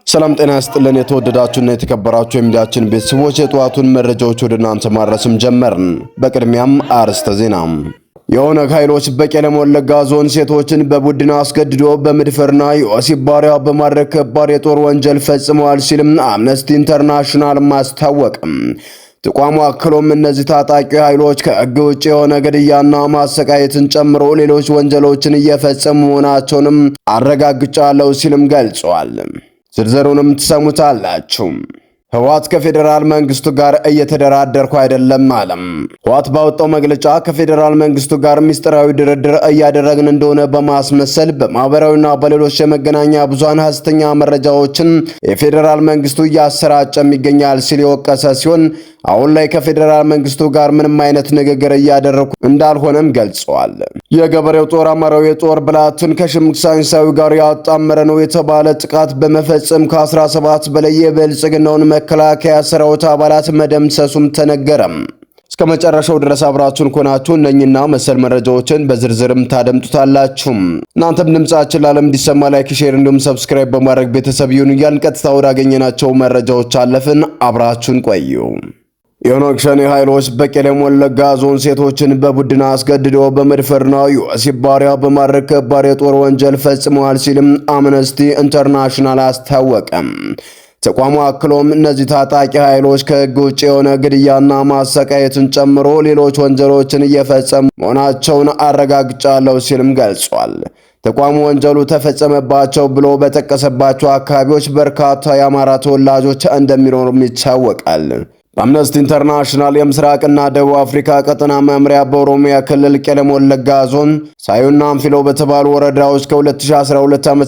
ሰላም ጤና ይስጥልን። የተወደዳችሁና የተከበራችሁ የሚዲያችን ቤተሰቦች የጧቱን መረጃዎች ወደ እናንተ ማድረስም ጀመርን። በቅድሚያም አርዕስተ ዜና። የኦነግ ኃይሎች በቄለም ወለጋ ዞን ሴቶችን በቡድን አስገድዶ በመድፈርና የወሲብ ባሪያ በማድረግ ከባድ የጦር ወንጀል ፈጽመዋል ሲልም አምነስቲ ኢንተርናሽናል ማስታወቀም። ተቋሙ አክሎም እነዚህ ታጣቂ ኃይሎች ከሕግ ውጭ የሆነ ግድያና ማሰቃየትን ጨምሮ ሌሎች ወንጀሎችን እየፈጸሙ መሆናቸውንም አረጋግጫለሁ ሲልም ገልጿል። ዝርዝሩንም ትሰሙታላችሁ። ህወሓት ከፌደራል መንግስቱ ጋር እየተደራደርኩ አይደለም አለም። ህወሓት ባወጣው መግለጫ ከፌደራል መንግስቱ ጋር ሚስጥራዊ ድርድር እያደረግን እንደሆነ በማስመሰል በማህበራዊና በሌሎች የመገናኛ ብዙሃን ሐሰተኛ መረጃዎችን የፌደራል መንግስቱ እያሰራጨም ይገኛል ሲል የወቀሰ ሲሆን አሁን ላይ ከፌደራል መንግስቱ ጋር ምንም አይነት ንግግር እያደረኩ እንዳልሆነም ገልጸዋል። የገበሬው ጦር አማራው የጦር ብላትን ከሽምቅ ሳይንሳዊ ጋር ያጣመረ ነው የተባለ ጥቃት በመፈጸም ከ17 በላይ የብልጽግናውን መከላከያ ሰራዊት አባላት መደምሰሱም ተነገረም። እስከ መጨረሻው ድረስ አብራችሁን ኮናችሁ እነኝና መሰል መረጃዎችን በዝርዝርም ታደምጡታላችሁ። እናንተም ድምጻችን ለዓለም እንዲሰማ ላይክ፣ ሼር እንዲሁም ሰብስክራይብ በማድረግ ቤተሰብ ይሁኑ እያልን ቀጥታ ወዳገኘናቸው መረጃዎች አለፍን። አብራችሁን ቆዩ። የኦነግ ሸኔ ኃይሎች በቄለም ወለጋ ዞን ሴቶችን በቡድን አስገድዶ በመድፈርና የወሲብ ባሪያ በማድረግ ከባድ የጦር ወንጀል ፈጽመዋል ሲልም አምነስቲ ኢንተርናሽናል አስታወቀም። ተቋሙ አክሎም እነዚህ ታጣቂ ኃይሎች ከሕግ ውጭ የሆነ ግድያና ማሰቃየትን ጨምሮ ሌሎች ወንጀሎችን እየፈጸሙ መሆናቸውን አረጋግጫለሁ ሲልም ገልጿል። ተቋሙ ወንጀሉ ተፈጸመባቸው ብሎ በጠቀሰባቸው አካባቢዎች በርካታ የአማራ ተወላጆች እንደሚኖሩም ይታወቃል። በአምነስቲ ኢንተርናሽናል የምስራቅና ደቡብ አፍሪካ ቀጠና መምሪያ በኦሮሚያ ክልል ቄለም ወለጋ ዞን ሳዩና አንፊሎ በተባሉ ወረዳዎች ከ2012 ዓ.ም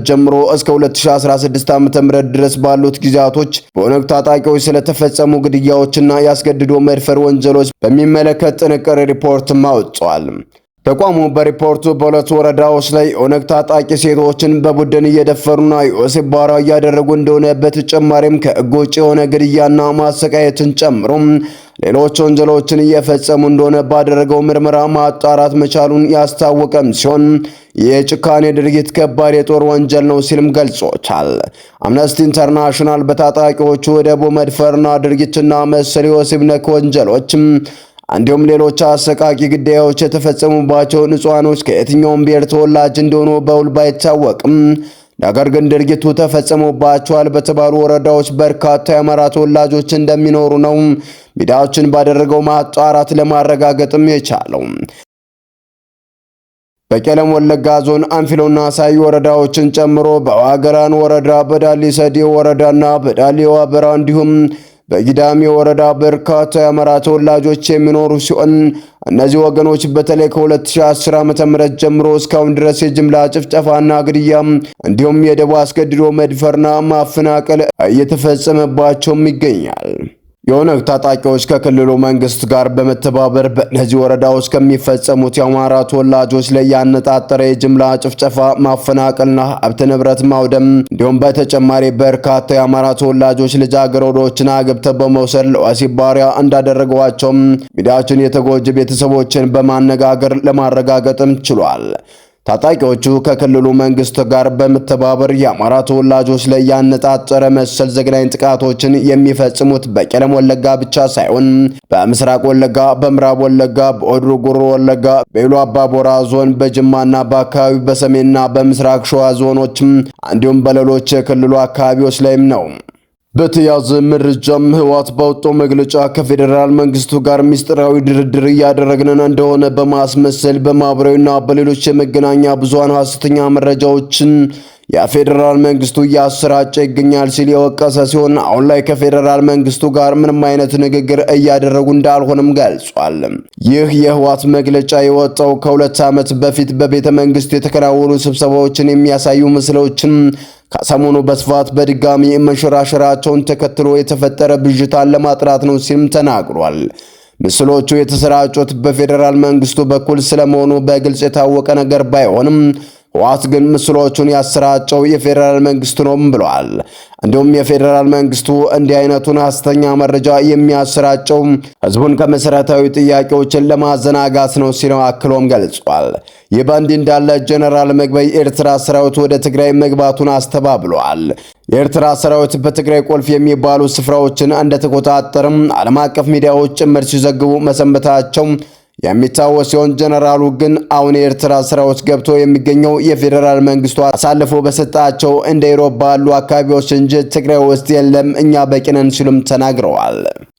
ጀምሮ እስከ 2016 ዓ.ም ድረስ ባሉት ጊዜያቶች በኦነግ ታጣቂዎች ስለተፈጸሙ ግድያዎችና ያስገድዶ መድፈር ወንጀሎች በሚመለከት ጥንቅር ሪፖርትም አውጥቷል። ተቋሙ በሪፖርቱ በሁለት ወረዳዎች ላይ ኦነግ ታጣቂ ሴቶችን በቡድን እየደፈሩና የወሲብ ባሪያ እያደረጉ እንደሆነ በተጨማሪም ከሕግ ውጭ የሆነ ግድያና ማሰቃየትን ጨምሮ ሌሎች ወንጀሎችን እየፈጸሙ እንደሆነ ባደረገው ምርመራ ማጣራት መቻሉን ያስታወቀም ሲሆን የጭካኔ ድርጊት ከባድ የጦር ወንጀል ነው ሲልም ገልጾታል። አምነስቲ ኢንተርናሽናል በታጣቂዎቹ ደቦ መድፈርና ድርጊትና መሰል የወሲብ ነክ ወንጀሎችም እንዲሁም ሌሎች አሰቃቂ ግዳዮች የተፈጸሙባቸው ንጹሃኖች ከየትኛውም ብሔር ተወላጅ እንደሆኑ በውል ባይታወቅም ነገር ግን ድርጊቱ ተፈጸሙባቸዋል በተባሉ ወረዳዎች በርካታ የአማራ ተወላጆች እንደሚኖሩ ነው ሚዲያዎችን ባደረገው ማጣራት ለማረጋገጥም የቻለው። በቄለም ወለጋ ዞን አንፊሎና ሳዩ ወረዳዎችን ጨምሮ በዋገራን ወረዳ፣ በዳሊ ሰዲ ወረዳና በዳሊ ዋበራ እንዲሁም በጊዳሚ ወረዳ በርካታ የአማራ ተወላጆች የሚኖሩ ሲሆን እነዚህ ወገኖች በተለይ ከ2010 ዓ.ም ጀምሮ እስካሁን ድረስ የጅምላ ጭፍጨፋና ግድያ እንዲሁም የደቦ አስገድዶ መድፈርና ማፈናቀል እየተፈጸመባቸውም ይገኛል። የኦነግ ታጣቂዎች ከክልሉ መንግስት ጋር በመተባበር በእነዚህ ወረዳዎች ከሚፈጸሙት የአማራ ተወላጆች ላይ ያነጣጠረ የጅምላ ጭፍጨፋ፣ ማፈናቀልና ሀብት ንብረት ማውደም እንዲሁም በተጨማሪ በርካታ የአማራ ተወላጆች ልጃገረዶችን አግብተው በመውሰድ ለወሲብ ባሪያ እንዳደረጓቸውም ሚዲያችን የተጎጂ ቤተሰቦችን በማነጋገር ለማረጋገጥም ችሏል። ታጣቂዎቹ ከክልሉ መንግስት ጋር በመተባበር የአማራ ተወላጆች ላይ ያነጣጠረ መሰል ዘግናኝ ጥቃቶችን የሚፈጽሙት በቄለም ወለጋ ብቻ ሳይሆን በምስራቅ ወለጋ፣ በምዕራብ ወለጋ፣ በኦድሩ ጉሩ ወለጋ፣ በኢሉ አባቦራ ዞን፣ በጅማና በአካባቢው በሰሜንና በምስራቅ ሸዋ ዞኖችም እንዲሁም በሌሎች የክልሉ አካባቢዎች ላይም ነው። በተያዘ መረጃም ህወሓት ባወጣው መግለጫ ከፌደራል መንግስቱ ጋር ሚስጥራዊ ድርድር እያደረግን እንደሆነ በማስመሰል በማህበራዊና በሌሎች የመገናኛ ብዙሃን ሐሰተኛ መረጃዎችን የፌደራል መንግስቱ እያሰራጨ ይገኛል ሲል የወቀሰ ሲሆን አሁን ላይ ከፌደራል መንግስቱ ጋር ምንም አይነት ንግግር እያደረጉ እንዳልሆነም ገልጿል። ይህ የህወሓት መግለጫ የወጣው ከ2 ዓመት በፊት በቤተ መንግስት የተከናወኑ ስብሰባዎችን የሚያሳዩ ምስሎችን ከሰሞኑ በስፋት በድጋሚ መንሸራሸራቸውን ተከትሎ የተፈጠረ ብዥታን ለማጥራት ነው ሲልም ተናግሯል። ምስሎቹ የተሰራጩት በፌደራል መንግስቱ በኩል ስለመሆኑ በግልጽ የታወቀ ነገር ባይሆንም ህወሓት ግን ምስሎቹን ያሰራጨው የፌዴራል መንግስቱ ነው ብለዋል። እንዲሁም የፌዴራል መንግስቱ እንዲህ አይነቱን ሐሰተኛ መረጃ የሚያሰራጨው ህዝቡን ከመሰረታዊ ጥያቄዎችን ለማዘናጋት ነው ሲል አክሎም ገልጿል። ይህ በእንዲህ እንዳለ ጀነራል ምግበይ የኤርትራ ሰራዊት ወደ ትግራይ መግባቱን አስተባብለዋል። የኤርትራ ሰራዊት በትግራይ ቁልፍ የሚባሉ ስፍራዎችን እንደተቆጣጠረም ዓለም አቀፍ ሚዲያዎች ጭምር ሲዘግቡ መሰንበታቸው የሚታወስ ሲሆን ጀነራሉ ግን አሁን የኤርትራ ሰራዊት ገብቶ የሚገኘው የፌዴራል መንግስቱ አሳልፎ በሰጣቸው እንደ ኢሮብ ባሉ አካባቢዎች እንጂ ትግራይ ውስጥ የለም፣ እኛ በቂ ነን ሲሉም ተናግረዋል።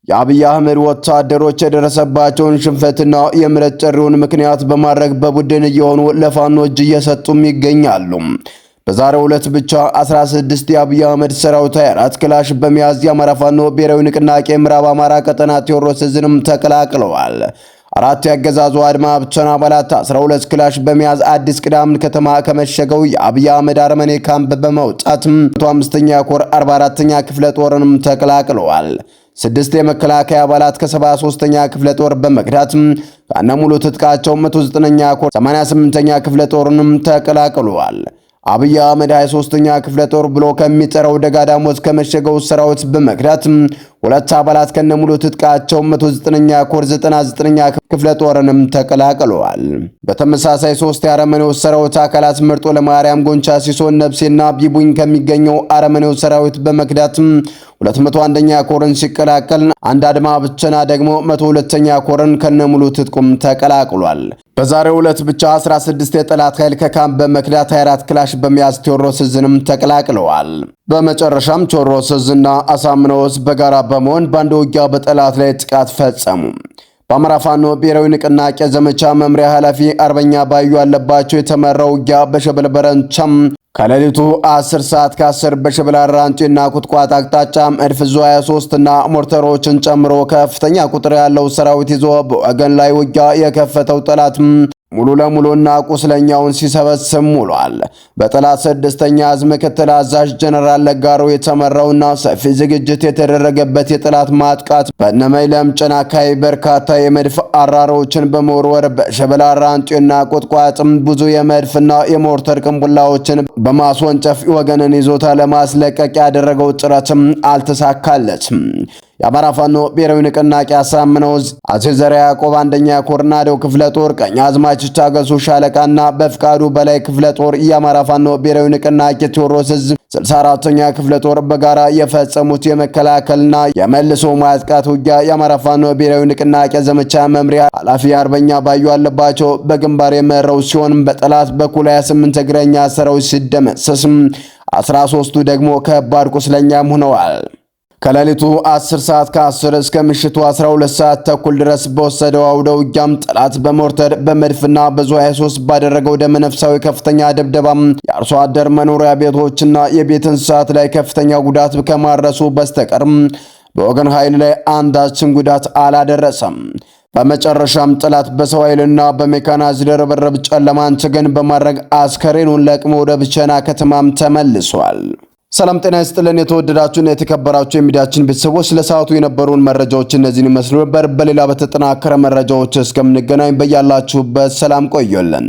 የአብይ አህመድ ወታደሮች የደረሰባቸውን ሽንፈትና የምሕረት ጥሪውን ምክንያት በማድረግ በቡድን እየሆኑ ለፋኖ እጅ እየሰጡም ይገኛሉ። በዛሬው ዕለት ብቻ 16 የአብይ አህመድ ሰራዊት 24 ክላሽ በመያዝ የአማራ ፋኖ ብሔራዊ ንቅናቄ ምዕራብ አማራ ቀጠና ቴዎድሮስ ዕዝንም ተቀላቅለዋል። አራት ያገዛዙ አድማ ብተና አባላት 12 ክላሽ በመያዝ አዲስ ቅዳም ከተማ ከመሸገው የአብይ አህመድ አርመኔ ካምፕ በመውጣት 105ኛ ኮር 44ኛ ክፍለ ጦርንም ተቀላቅለዋል። 6 የመከላከያ አባላት ከ73ኛ ክፍለ ጦር በመክዳት ከነሙሉ ትጥቃቸው 109ኛ ኮር 88ኛ ክፍለ ጦርንም ተቀላቅለዋል። አብይ አህመድ 23ኛ ክፍለ ጦር ብሎ ከሚጠራው ደጋዳሞት ከመሸገው ሰራዊት በመክዳት 2 አባላት ከነሙሉ ትጥቃቸው 109ኛ ኮር 99ኛ ክፍለ ጦርንም ተቀላቅለዋል። በተመሳሳይ 3 የአረመኔው ሰራዊት አካላት መርጦ ለማርያም ጎንቻ ሲሶን ነብሴና ቢቡኝ ከሚገኘው አረመኔው ሰራዊት በመክዳት 201ኛ ኮርን ሲቀላቀል አንድ አድማ ብቸና ደግሞ 102ኛ ኮርን ከነሙሉ ትጥቁም ተቀላቅሏል። በዛሬው ዕለት ብቻ 16 የጠላት ኃይል ከካምፕ በመክዳት 24 ክላሽ በመያዝ ቴዎድሮስ ዕዝንም ተቀላቅለዋል። በመጨረሻም ቴዎድሮስ ዕዝና አሳምነው ዕዝ በጋራ በመሆን በአንድ ውጊያ በጠላት ላይ ጥቃት ፈጸሙ። በአማራ ፋኖ ብሔራዊ ንቅናቄ ዘመቻ መምሪያ ኃላፊ አርበኛ ባዩ አለባቸው የተመራው ውጊያ በሸበል በረንቻም ከሌሊቱ 10 ሰዓት ከ10 በሸበል አራንጪና ቁጥቋጥ አቅጣጫ መድፍ ዙ 23 እና ሞርተሮችን ጨምሮ ከፍተኛ ቁጥር ያለው ሰራዊት ይዞ በወገን ላይ ውጊያ የከፈተው ጠላት ሙሉ ለሙሉና ቁስለኛውን ሲሰበስብ ውሏል። በጠላት 6ኛ ዕዝ ምክትል አዛዥ ጀነራል ለጋሮ የተመራውና ሰፊ ዝግጅት የተደረገበት የጠላት ማጥቃት በነመይለም ጨናካይ በርካታ የመድፍ አራሮችን በመወርወር በሸበል አራንጪና ቁጥቋጥም ብዙ የመድፍና የሞርተር ቅንቡላዎችን በማስወንጨፍ ወገንን ይዞታ ለማስለቀቅ ያደረገው ጥረትም አልተሳካለትም። የአማራ ፋኖ ብሔራዊ ንቅናቄ አሳምነው ዕዝ አጼ ዘርዓ ያዕቆብ 1ኛ ኮርናዶ ክፍለ ጦር ቀኝ አዝማች ታገሱ ሻለቃና በፍቃዱ በላይ ክፍለ ጦር የአማራ ፋኖ ብሔራዊ ንቅናቄ ቴዎድሮስ ዕዝ 64ኛ ክፍለ ጦር በጋራ የፈጸሙት የመከላከልና የመልሶ ማጥቃት ውጊያ የአማራ ፋኖ ብሔራዊ ንቅናቄ ዘመቻ መምሪያ ኃላፊ አርበኛ ባዩ አለባቸው በግንባር የመራው ሲሆን በጠላት በኩል 28 እግረኛ ሰራዊት ሲደመሰስ 13ቱ ደግሞ ከባድ ቁስለኛም ሆነዋል። ከሌሊቱ 10 ሰዓት ከ10 እስከ ምሽቱ 12 ሰዓት ተኩል ድረስ በወሰደው አውደ ውጊያም ጠላት በሞርተር በመድፍና በዙ 23 ባደረገው ደመነፍሳዊ ከፍተኛ ድብደባም የአርሶ አደር መኖሪያ ቤቶችና የቤት እንስሳት ላይ ከፍተኛ ጉዳት ከማድረሱ በስተቀር በወገን ኃይል ላይ አንዳችን ጉዳት አላደረሰም። በመጨረሻም ጠላት በሰው ኃይልና በሜካናይዝድ ርብርብ ጨለማን ተገን በማድረግ አስከሬኑን ለቅሞ ወደ ብቸና ከተማም ተመልሷል። ሰላም ጤና ይስጥልን። የተወደዳችሁና የተከበራችሁ የሚዲያችን ቤተሰቦች ለሰዓቱ የነበሩን መረጃዎች እነዚህን ይመስሉ ነበር። በሌላ በተጠናከረ መረጃዎች እስከምንገናኝ በያላችሁበት ሰላም ቆዩልን።